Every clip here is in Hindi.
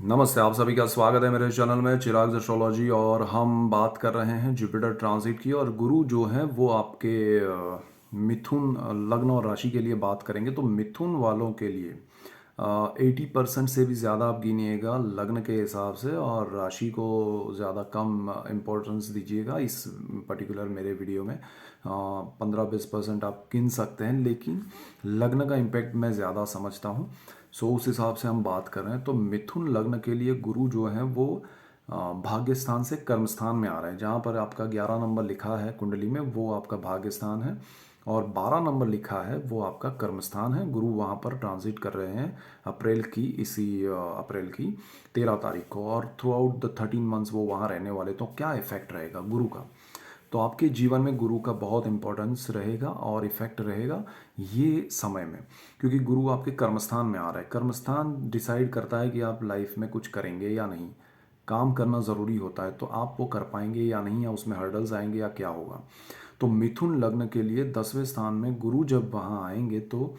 नमस्ते, आप सभी का स्वागत है मेरे चैनल में चिराग एस्ट्रोलॉजी। और हम बात कर रहे हैं जुपिटर ट्रांजिट की। और गुरु जो है वो आपके मिथुन लग्न और राशि के लिए बात करेंगे। तो मिथुन वालों के लिए 80% से भी ज़्यादा आप गिनिएगा लग्न के हिसाब से, और राशि को ज़्यादा कम इम्पोर्टेंस दीजिएगा इस पर्टिकुलर मेरे वीडियो में। 15-20% आप गिन सकते हैं, लेकिन लग्न का इम्पैक्ट मैं ज़्यादा समझता हूँ। सो उस हिसाब से हम बात कर रहे हैं। तो मिथुन लग्न के लिए गुरु जो है वो भाग्य स्थान से कर्म स्थान में आ रहा है। जहाँ पर आपका 11 नंबर लिखा है कुंडली में, वो आपका भाग्य स्थान है, और 12 नंबर लिखा है वो आपका कर्म स्थान है। गुरु वहाँ पर ट्रांजिट कर रहे हैं इसी अप्रैल की 13 तारीख को, और थ्रू आउट द 13 मंथ्स वो वहाँ रहने वाले। तो क्या इफेक्ट रहेगा गुरु का? तो आपके जीवन में गुरु का बहुत इंपॉर्टेंस रहेगा और इफेक्ट रहेगा ये समय में, क्योंकि गुरु आपके कर्मस्थान में आ रहा है। कर्मस्थान डिसाइड करता है कि आप लाइफ में कुछ करेंगे या नहीं। काम करना ज़रूरी होता है, तो आप वो कर पाएंगे या नहीं, या उसमें हर्डल्स आएंगे या क्या होगा। तो मिथुन लग्न के लिए 10वें स्थान में गुरु जब वहाँ आएंगे तो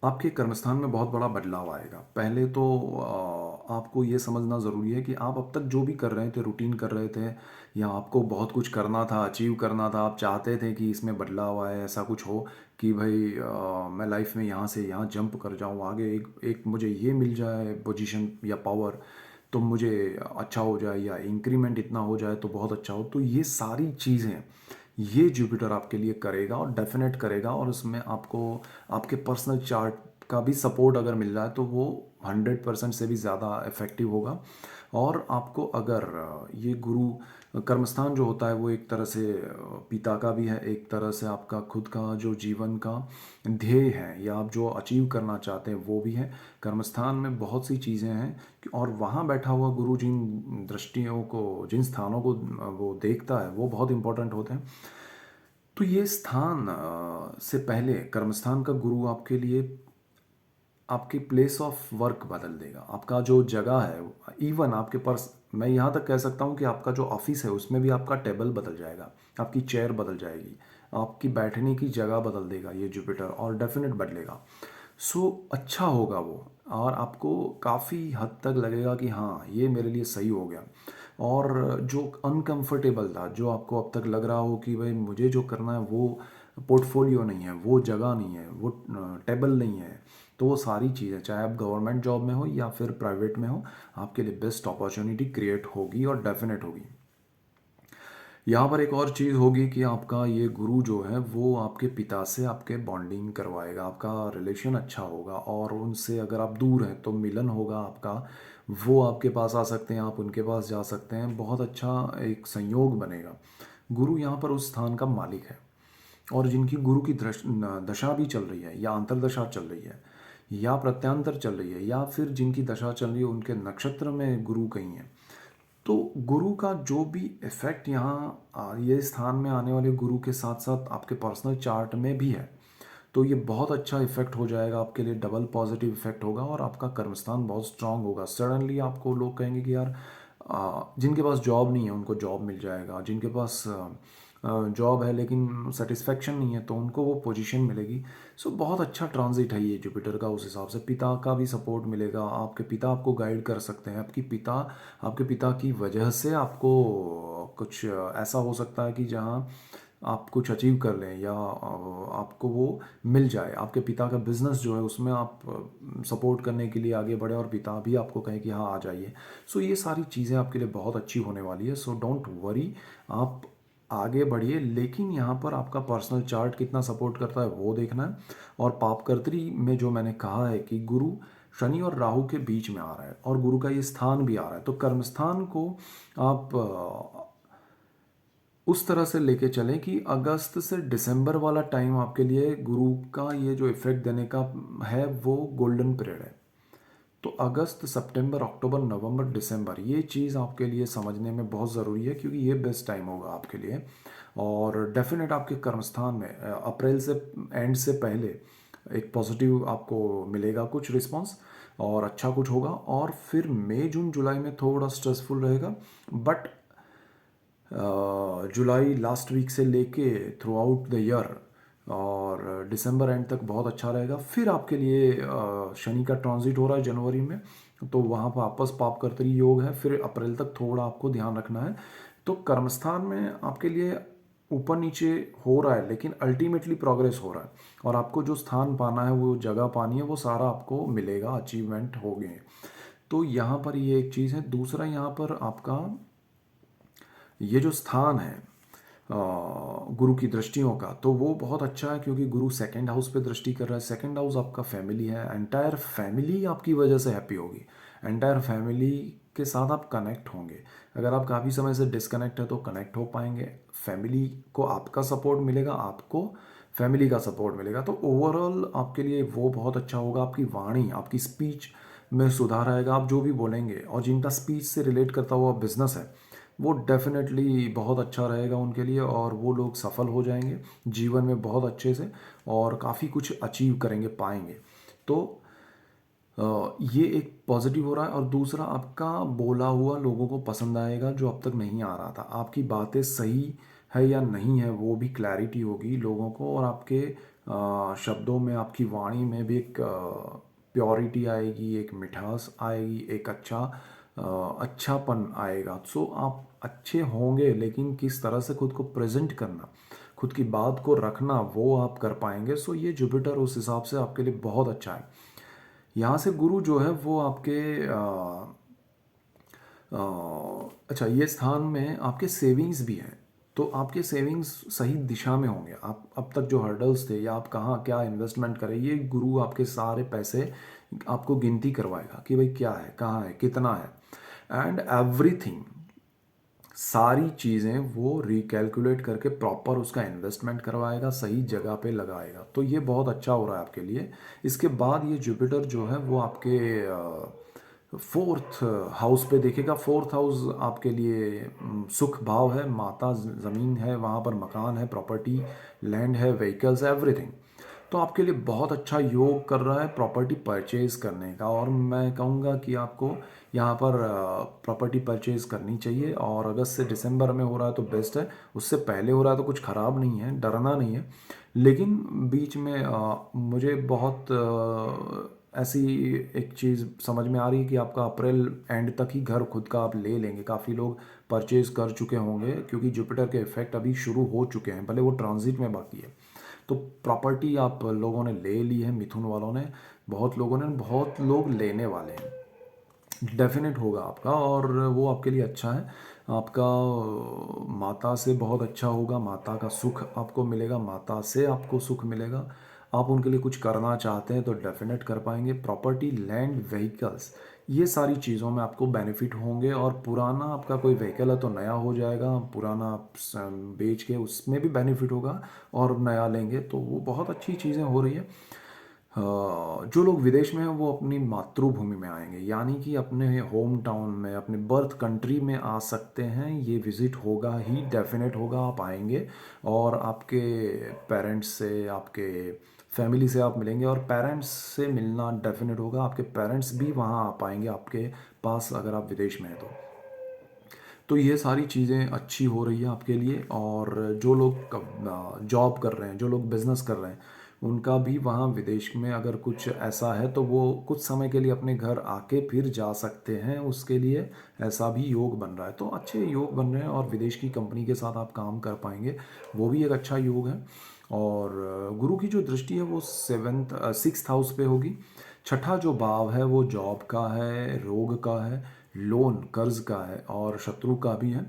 आपके कर्मस्थान में बहुत बड़ा बदलाव आएगा। पहले तो आपको ये समझना ज़रूरी है कि आप अब तक जो भी कर रहे थे, रूटीन कर रहे थे, या आपको बहुत कुछ करना था, अचीव करना था, आप चाहते थे कि इसमें बदलाव आए, ऐसा कुछ हो कि भाई मैं लाइफ में यहाँ से यहाँ जंप कर जाऊँ आगे, एक एक मुझे ये मिल जाए पोजीशन या पावर, तो मुझे अच्छा हो जाए, या इंक्रीमेंट इतना हो जाए तो बहुत अच्छा हो। तो ये सारी चीज़ें ये जुपिटर आपके लिए करेगा, और डेफिनेट करेगा। और उसमें आपको आपके पर्सनल चार्ट का भी सपोर्ट अगर मिल रहा है तो वो 100% से भी ज़्यादा इफेक्टिव होगा। और आपको अगर ये गुरु कर्मस्थान जो होता है वो एक तरह से पिता का भी है, एक तरह से आपका खुद का जो जीवन का ध्येय है या आप जो अचीव करना चाहते हैं वो भी है। कर्मस्थान में बहुत सी चीज़ें हैं और वहाँ बैठा हुआ गुरु जिन दृष्टियों को, जिन स्थानों को वो देखता है, वो बहुत इंपॉर्टेंट होते हैं। तो ये स्थान से पहले कर्मस्थान का गुरु आपके लिए आपकी प्लेस ऑफ वर्क बदल देगा। आपका जो जगह है, इवन आपके पास, मैं यहाँ तक कह सकता हूँ कि आपका जो ऑफिस है उसमें भी आपका टेबल बदल जाएगा, आपकी चेयर बदल जाएगी, आपकी बैठने की जगह बदल देगा ये जुपिटर, और डेफिनेट बदलेगा। सो अच्छा होगा वो, और आपको काफ़ी हद तक लगेगा कि हाँ ये मेरे लिए सही हो गया। और जो अनकंफर्टेबल था, जो आपको अब तक लग रहा हो कि भाई मुझे जो करना है वो पोर्टफोलियो नहीं है, वो जगह नहीं है, वो टेबल नहीं है, तो वो सारी चीज़ें, चाहे आप गवर्नमेंट जॉब में हो या फिर प्राइवेट में हो, आपके लिए बेस्ट अपॉर्चुनिटी क्रिएट होगी और डेफिनेट होगी। यहाँ पर एक और चीज़ होगी कि आपका ये गुरु जो है वो आपके पिता से आपके बॉन्डिंग करवाएगा, आपका रिलेशन अच्छा होगा, और उनसे अगर आप दूर हैं तो मिलन होगा आपका। वो आपके पास आ सकते हैं, आप उनके पास जा सकते हैं, बहुत अच्छा एक संयोग बनेगा। गुरु यहाँ पर उस स्थान का मालिक है, और जिनकी गुरु की दशा भी चल रही है, या अंतरदशा चल रही है, या प्रत्यांतर चल रही है, या फिर जिनकी दशा चल रही है उनके नक्षत्र में गुरु कहीं है, तो गुरु का जो भी इफेक्ट यहाँ ये स्थान में आने वाले गुरु के साथ साथ आपके पर्सनल चार्ट में भी है। तो ये बहुत अच्छा इफेक्ट हो जाएगा आपके लिए, डबल पॉजिटिव इफेक्ट होगा, और आपका कर्मस्थान बहुत स्ट्रांग होगा। सडनली आपको लोग कहेंगे कि यार जिनके पास जॉब नहीं है उनको जॉब मिल जाएगा, जिनके पास जॉब है लेकिन सेटिस्फेक्शन नहीं है तो उनको वो पोजीशन मिलेगी। सो बहुत अच्छा ट्रांजिट है ये जुपिटर का। उस हिसाब से पिता का भी सपोर्ट मिलेगा, आपके पिता आपको गाइड कर सकते हैं। आपके पिता की वजह से आपको कुछ ऐसा हो सकता है कि जहाँ आप कुछ अचीव कर लें, या आपको वो मिल जाए। आपके पिता का बिजनेस जो है उसमें आप सपोर्ट करने के लिए आगे बढ़े, और पिता भी आपको कहें कि हाँ आ जाइए। सो ये सारी चीज़ें आपके लिए बहुत अच्छी होने वाली है। सो डोंट वरी, आप आगे बढ़िए। लेकिन यहाँ पर आपका पर्सनल चार्ट कितना सपोर्ट करता है वो देखना है। और पापकर्त्री में जो मैंने कहा है कि गुरु शनि और राहु के बीच में आ रहा है, और गुरु का ये स्थान भी आ रहा है, तो कर्मस्थान को आप उस तरह से लेके चलें कि अगस्त से दिसंबर वाला टाइम आपके लिए गुरु का ये जो इफेक्ट देने का है वो गोल्डन पीरियड है। तो अगस्त, सितंबर, अक्टूबर, नवंबर, दिसंबर, ये चीज़ आपके लिए समझने में बहुत ज़रूरी है, क्योंकि ये बेस्ट टाइम होगा आपके लिए। और डेफिनेट आपके कर्मस्थान में अप्रैल से एंड से पहले एक पॉजिटिव आपको मिलेगा कुछ रिस्पांस, और अच्छा कुछ होगा। और फिर मई, जून, जुलाई में थोड़ा स्ट्रेसफुल रहेगा, बट जुलाई लास्ट वीक से लेके थ्रू आउट द ईयर और दिसंबर एंड तक बहुत अच्छा रहेगा। फिर आपके लिए शनि का ट्रांजिट हो रहा है जनवरी में, तो वहाँ पर वापस पापकर्तरी योग है। फिर अप्रैल तक थोड़ा आपको ध्यान रखना है। तो कर्मस्थान में आपके लिए ऊपर नीचे हो रहा है, लेकिन अल्टीमेटली प्रोग्रेस हो रहा है, और आपको जो स्थान पाना है, वो जगह पानी है, वो सारा आपको मिलेगा, अचीवमेंट हो गए। तो यहाँ पर ये एक चीज़ है। दूसरा, यहाँ पर आपका ये जो स्थान है गुरु की दृष्टियों का, तो वो बहुत अच्छा है, क्योंकि गुरु सेकंड हाउस पे दृष्टि कर रहा है। सेकंड हाउस आपका फैमिली है। एंटायर फैमिली आपकी वजह से हैप्पी होगी। एंटायर फैमिली के साथ आप कनेक्ट होंगे। अगर आप काफ़ी समय से डिस्कनेक्ट है तो कनेक्ट हो पाएंगे। फैमिली को आपका सपोर्ट मिलेगा, आपको फैमिली का सपोर्ट मिलेगा। तो ओवरऑल आपके लिए वो बहुत अच्छा होगा। आपकी वाणी, आपकी स्पीच में सुधार आएगा। आप जो भी बोलेंगे, और जिनका स्पीच से रिलेट करता हुआ बिजनेस है, वो डेफिनेटली बहुत अच्छा रहेगा उनके लिए, और वो लोग सफल हो जाएंगे जीवन में बहुत अच्छे से, और काफ़ी कुछ अचीव करेंगे, पाएंगे। तो ये एक पॉजिटिव हो रहा है। और दूसरा, आपका बोला हुआ लोगों को पसंद आएगा, जो अब तक नहीं आ रहा था। आपकी बातें सही है या नहीं है, वो भी क्लैरिटी होगी लोगों को, और आपके शब्दों में, आपकी वाणी में भी एक प्योरिटी आएगी, एक मिठास आएगी, एक अच्छापन आएगा। सो आप अच्छे होंगे, लेकिन किस तरह से खुद को प्रेजेंट करना, खुद की बात को रखना, वो आप कर पाएंगे। सो ये जुपिटर उस हिसाब से आपके लिए बहुत अच्छा है। यहाँ से गुरु जो है वो आपके अच्छा, ये स्थान में आपके सेविंग्स भी हैं। तो आपके सेविंग्स सही दिशा में होंगे। आप अब तक जो हर्डल्स थे, या आप कहाँ क्या इन्वेस्टमेंट करें, ये गुरु आपके सारे पैसे आपको गिनती करवाएगा कि भाई क्या है, कहाँ है, कितना है, एंड एवरीथिंग, सारी चीज़ें वो रिकैलकुलेट करके प्रॉपर उसका इन्वेस्टमेंट करवाएगा, सही जगह पे लगाएगा। तो ये बहुत अच्छा हो रहा है आपके लिए। इसके बाद ये जुपिटर जो है वो आपके फोर्थ हाउस पे देखेगा। फोर्थ हाउस आपके लिए सुख भाव है, माता ज़मीन है, वहाँ पर मकान है, प्रॉपर्टी, लैंड है, व्हीकल्स, एवरीथिंग। तो आपके लिए बहुत अच्छा योग कर रहा है प्रॉपर्टी परचेज करने का। और मैं कहूँगा कि आपको यहाँ पर प्रॉपर्टी परचेज करनी चाहिए। और अगस्त से दिसंबर में हो रहा है तो बेस्ट है। उससे पहले हो रहा है तो कुछ ख़राब नहीं है, डरना नहीं है। लेकिन बीच में मुझे बहुत ऐसी एक चीज़ समझ में आ रही है कि आपका अप्रैल एंड तक ही घर खुद का आप ले लेंगे। काफ़ी लोग परचेज कर चुके होंगे, क्योंकि जुपिटर के इफेक्ट अभी शुरू हो चुके हैं, भले वो ट्रांजिट में बाकी है। तो प्रॉपर्टी आप लोगों ने ले ली है, मिथुन वालों ने, बहुत लोगों ने, बहुत लोग लेने वाले हैं। डेफिनेट होगा आपका, और वो आपके लिए अच्छा है। आपका माता से बहुत अच्छा होगा, माता का सुख आपको मिलेगा, माता से आपको सुख मिलेगा। आप उनके लिए कुछ करना चाहते हैं तो डेफिनेट कर पाएंगे। प्रॉपर्टी, लैंड, व्हीकल्स, ये सारी चीज़ों में आपको बेनिफिट होंगे। और पुराना आपका कोई व्हीकल है तो नया हो जाएगा, पुराना आप बेच के उसमें भी बेनिफिट होगा, और नया लेंगे तो वो बहुत अच्छी चीज़ें हो रही है। जो लोग विदेश में हैं वो अपनी मातृभूमि में आएंगे, यानी कि अपने होम टाउन में, अपने बर्थ कंट्री में आ सकते हैं। ये विज़िट होगा ही, डेफिनेट होगा, आप आएंगे। और आपके पेरेंट्स से, आपके फैमिली से आप मिलेंगे, और पेरेंट्स से मिलना डेफिनेट होगा। आपके पेरेंट्स भी वहाँ आ पाएंगे आपके पास, अगर आप विदेश में हैं तो ये सारी चीज़ें अच्छी हो रही है आपके लिए। और जो लोग जॉब कर रहे हैं, जो लोग बिजनेस कर रहे हैं, उनका भी वहाँ विदेश में अगर कुछ ऐसा है तो वो कुछ समय के लिए अपने घर आके फिर जा सकते हैं। उसके लिए ऐसा भी योग बन रहा है। तो अच्छे योग बन रहे हैं, और विदेश की कंपनी के साथ आप काम कर पाएंगे, वो भी एक अच्छा योग है। और गुरु की जो दृष्टि है वो सिक्स्थ हाउस पे होगी। छठा जो भाव है वो जॉब का है, रोग का है, लोन, कर्ज का है, और शत्रु का भी है।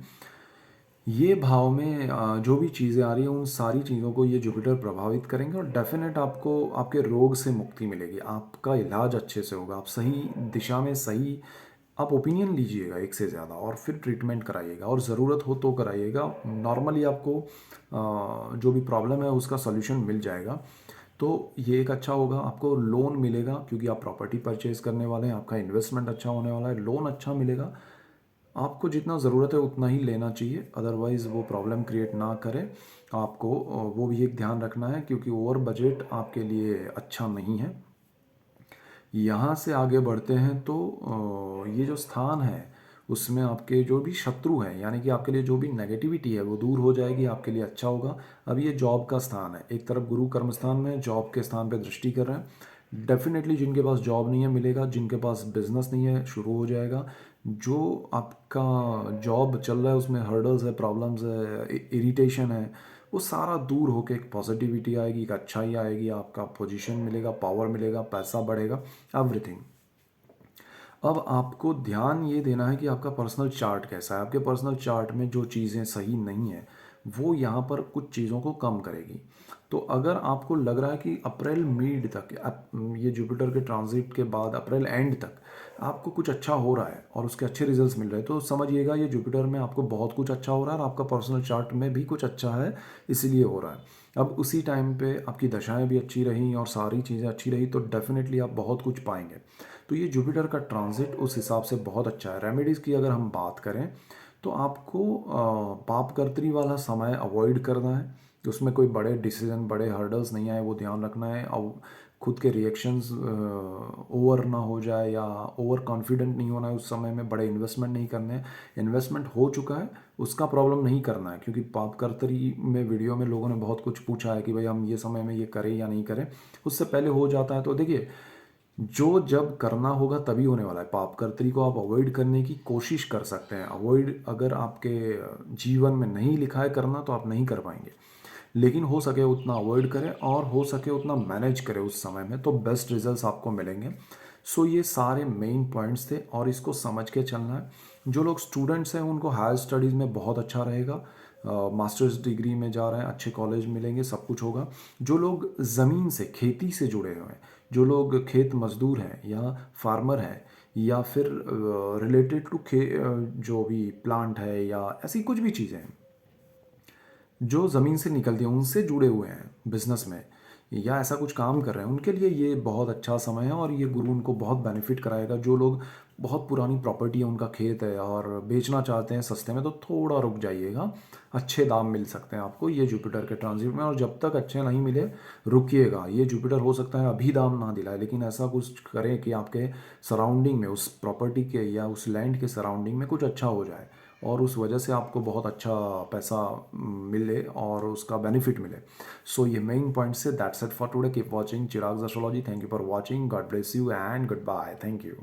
ये भाव में जो भी चीज़ें आ रही हैं, उन सारी चीज़ों को ये जुपिटर प्रभावित करेंगे, और डेफिनेट आपको आपके रोग से मुक्ति मिलेगी। आपका इलाज अच्छे से होगा, आप सही दिशा में, सही आप ओपिनियन लीजिएगा एक से ज़्यादा, और फिर ट्रीटमेंट कराइएगा, और ज़रूरत हो तो कराइएगा। नॉर्मली आपको जो भी प्रॉब्लम है उसका सॉल्यूशन मिल जाएगा। तो ये एक अच्छा होगा। आपको लोन मिलेगा, क्योंकि आप प्रॉपर्टी परचेज करने वाले हैं, आपका इन्वेस्टमेंट अच्छा होने वाला है, लोन अच्छा मिलेगा। आपको जितना ज़रूरत है उतना ही लेना चाहिए, अदरवाइज़ वो प्रॉब्लम क्रिएट ना करे। आपको वो भी एक ध्यान रखना है, क्योंकि ओवर बजट आपके लिए अच्छा नहीं है। यहाँ से आगे बढ़ते हैं तो ये जो स्थान है उसमें आपके जो भी शत्रु हैं, यानी कि आपके लिए जो भी नेगेटिविटी है वो दूर हो जाएगी, आपके लिए अच्छा होगा। अब ये जॉब का स्थान है, एक तरफ गुरु कर्म स्थान में जॉब के स्थान पे दृष्टि कर रहे हैं। डेफिनेटली जिनके पास जॉब नहीं है मिलेगा, जिनके पास बिजनेस नहीं है शुरू हो जाएगा। जो आपका जॉब चल रहा है उसमें हर्डल्स है, प्रॉब्लम्स है, इरिटेशन है, वो सारा दूर होके एक पॉजिटिविटी आएगी, एक अच्छाई आएगी, आपका पोजीशन मिलेगा, पावर मिलेगा, पैसा बढ़ेगा, एवरीथिंग। अब आपको ध्यान ये देना है कि आपका पर्सनल चार्ट कैसा है। आपके पर्सनल चार्ट में जो चीज़ें सही नहीं है वो यहाँ पर कुछ चीज़ों को कम करेगी। तो अगर आपको लग रहा है कि अप्रैल मिड तक ये जुपिटर के ट्रांजिट के बाद अप्रैल एंड तक आपको कुछ अच्छा हो रहा है और उसके अच्छे रिजल्ट्स मिल रहे हैं, तो समझिएगा ये जुपिटर में आपको बहुत कुछ अच्छा हो रहा है और आपका पर्सनल चार्ट में भी कुछ अच्छा है, इसीलिए हो रहा है। अब उसी टाइम पे आपकी दशाएं भी अच्छी रहीं और सारी चीज़ें अच्छी रही तो डेफिनेटली आप बहुत कुछ पाएंगे। तो ये जुपिटर का ट्रांजिट उस हिसाब से बहुत अच्छा है। रेमेडीज़ की अगर हम बात करें तो आपको पाप कर्तरी वाला समय अवॉइड करना है, तो उसमें कोई बड़े डिसीजन, बड़े हर्डल्स नहीं आए वो ध्यान रखना है। और खुद के रिएक्शंस ओवर ना हो जाए या ओवर कॉन्फिडेंट नहीं होना है, उस समय में बड़े इन्वेस्टमेंट नहीं करने हैं। इन्वेस्टमेंट हो चुका है उसका प्रॉब्लम नहीं करना है, क्योंकि पाप कर्तरी में वीडियो में लोगों ने बहुत कुछ पूछा है कि भाई हम ये समय में ये करें या नहीं करें, उससे पहले हो जाता है। तो देखिए, जो जब करना होगा तभी होने वाला है। पाप कर्तरी को आप अवॉइड करने की कोशिश कर सकते हैं। अवॉइड अगर आपके जीवन में नहीं लिखा है करना तो आप नहीं कर पाएंगे, लेकिन हो सके उतना अवॉइड करें और हो सके उतना मैनेज करें उस समय में, तो बेस्ट रिजल्ट्स आपको मिलेंगे। सो ये सारे मेन पॉइंट्स थे और इसको समझ के चलना है। जो लोग स्टूडेंट्स हैं उनको हायर स्टडीज़ में बहुत अच्छा रहेगा, मास्टर्स डिग्री में जा रहे हैं, अच्छे कॉलेज मिलेंगे, सब कुछ होगा। जो लोग ज़मीन से, खेती से जुड़े हुए हैं, जो लोग खेत मजदूर हैं या फार्मर हैं या फिर रिलेटेड टू जो भी प्लांट है या ऐसी कुछ भी चीज़ें हैं जो ज़मीन से निकलती हैं, उनसे जुड़े हुए हैं बिजनेस में या ऐसा कुछ काम कर रहे हैं, उनके लिए ये बहुत अच्छा समय है और ये गुरु उनको बहुत बेनिफिट कराएगा। जो लोग बहुत पुरानी प्रॉपर्टी है, उनका खेत है और बेचना चाहते हैं सस्ते में, तो थोड़ा रुक जाइएगा, अच्छे दाम मिल सकते हैं आपको ये जुपिटर के ट्रांजिट में। और जब तक अच्छे नहीं मिले रुकिएगा। ये जुपिटर हो सकता है अभी दाम ना दिलाए, लेकिन ऐसा कुछ करें कि आपके सराउंडिंग में, उस प्रॉपर्टी के या उस लैंड के सराउंडिंग में कुछ अच्छा हो जाए और उस वजह से आपको बहुत अच्छा पैसा मिले और उसका बेनिफिट मिले। सो ये मेन पॉइंट से that's it for today. Keep watching Chirag's astrology. Thank you for watching. God bless you and good bye. Thank you.